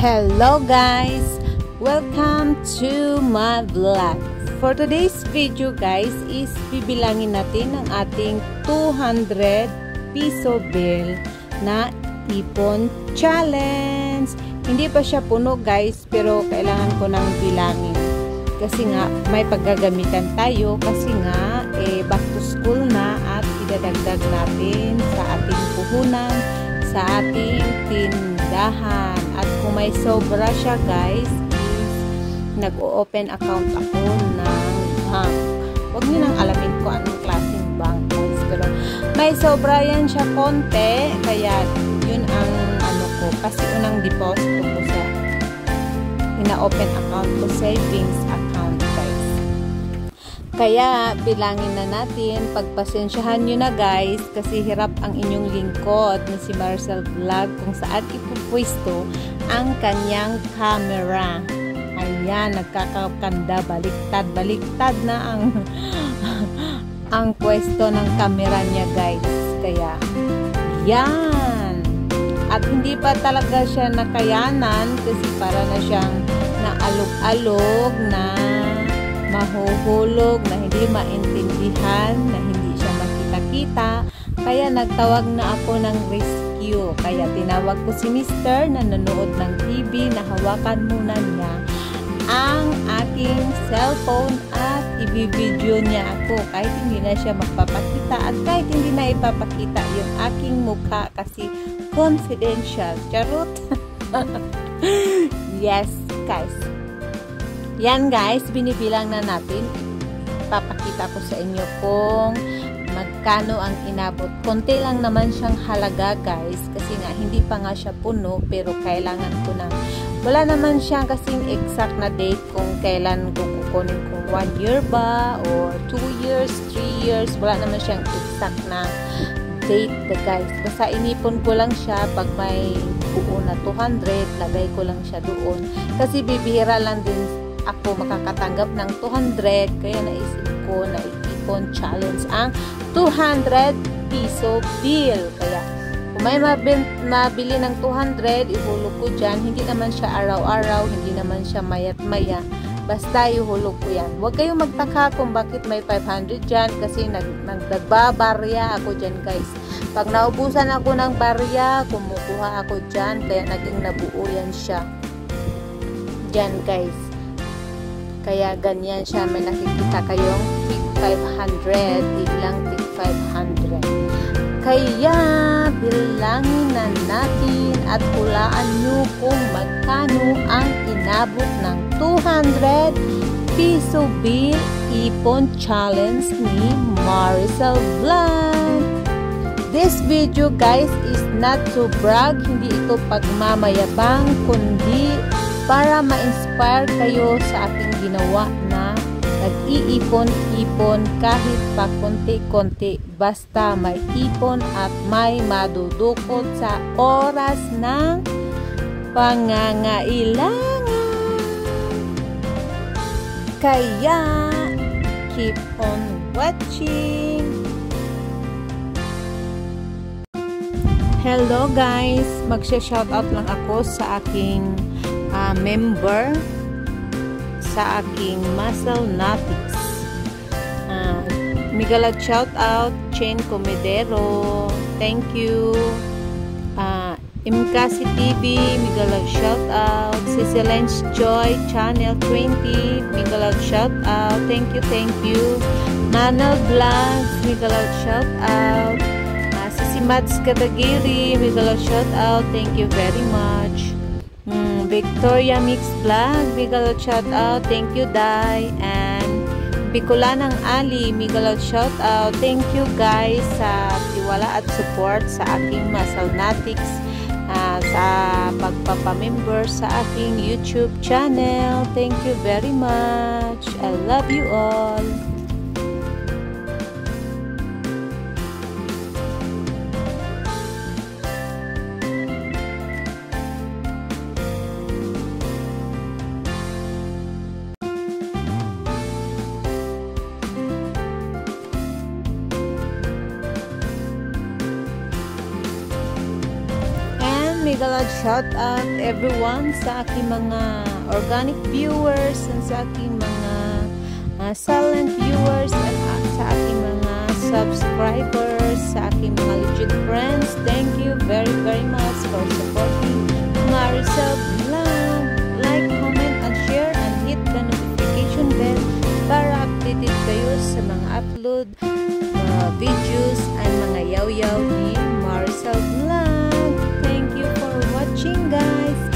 Hello guys! Welcome to my vlog. For today's video guys is bibilangin natin ang ating 200 piso bill na ipon challenge. Hindi pa siya puno guys, pero kailangan ko nang bilangin. Kasi nga may paggagamitan tayo kasi nga back to school na at idadagdag natin sa ating puhunan, sa ating tindahan. At kung may sobra siya guys, is nag-o-open account ako ng bank. Huwag nyo nang alamin ko anong klaseng bank guys, pero may sobra yan siya konti, kaya yun ang ano ko, kasi unang deposit ko sa ina-open account ko, savings account guys. Kaya bilangin na natin, pagpasensyahan nyo na guys, kasi hirap ang inyong lingkod na si Maricel Vlog kung saan ipupwesto ang kanyang camera. Ayan, nagkakakanda, baliktad na ang ang pwesto ng camera niya guys. Kaya yan, at hindi pa talaga siya nakayanan kasi para na siyang naalog-alog, na mahuhulog, na hindi maintindihan, na hindi siya makita-kita. Kaya nagtawag na ako ng rescue. Kaya tinawag ko si Mr. na nanonood ng TV, na hawakan muna niya ang aking cellphone at ibibideo niya ako kahit hindi na siya magpapakita, at kahit hindi na ipapakita yung aking mukha kasi confidential. Charot! Yes guys, yan guys, binibilang na natin. Papakita ko sa inyo kung magkano ang inabot. Konti lang naman siyang halaga guys, kasi nga hindi pa nga siya puno, pero kailangan ko na, wala naman siyang kasing exact na date kung kailan ko kukunin, kung 1 year ba or 2 years, 3 years, wala naman siyang exact na date guys. Basta inipon ko lang siya. Pag may buo na 200, lagay ko lang siya doon, kasi bibihira lang din ako makakatanggap ng 200, kaya naisip ko na ipon challenge ang 200 piso bill. Kaya kung may mabili ng 200, ihulog ko dyan. Hindi naman siya araw-araw, hindi naman siya mayat-maya, basta ihulog ko yan. Huwag kayong magtaka kung bakit may 500 dyan, kasi nagbabarya ako dyan guys. Pag naubusan ako ng barya, kumukuha ako dyan, kaya naging nabuo yan siya dyan guys. Kaya ganyan siya, may nakikita kayong tig 500, ilang tig 500. Kaya bilangin na natin at hulaan nyo kung magkano ang inabot ng 200 piso bill ipon challenge ni Maricel Vlog. This video guys is not to brag, hindi ito pagmamayabang, kundi para ma-inspire kayo sa aking ginawa na nag-iipon-ipon kahit pa konti-konti, basta may ipon at may madudukot sa oras ng pangangailangan. Kaya keep on watching. Hello guys, magsha-shoutout lang ako sa aking member sa aking Muscle Natics. Migalat shout out Chen Comedero, thank you. Imkasi TV, migalat shout out. Cecilen's Joy Channel 20, migalat shout out, thank you. Manal Vlogs, migalat shout out. Si Mads Katagiri, migalat shout out, thank you very much. Victoria Mix Vlog, migalot shout out, thank you Dai. And Bicolanang Ali, migalot shout out, thank you guys sa tiwala at support sa aking Muscle Natics, sa pagpapamember sa aking YouTube channel. Thank you very much. I love you all. galad shout out everyone sa aking mga organic viewers and sa aking mga silent viewers at sa aking mga subscribers, sa aking mga legit friends. Thank you very much for supporting Maricel Vlog. Like, comment, and share and hit the notification bell para updated kayo sa mga upload videos and mga yaw-yaw ni Maricel Vlog. Thank you for watching, guys.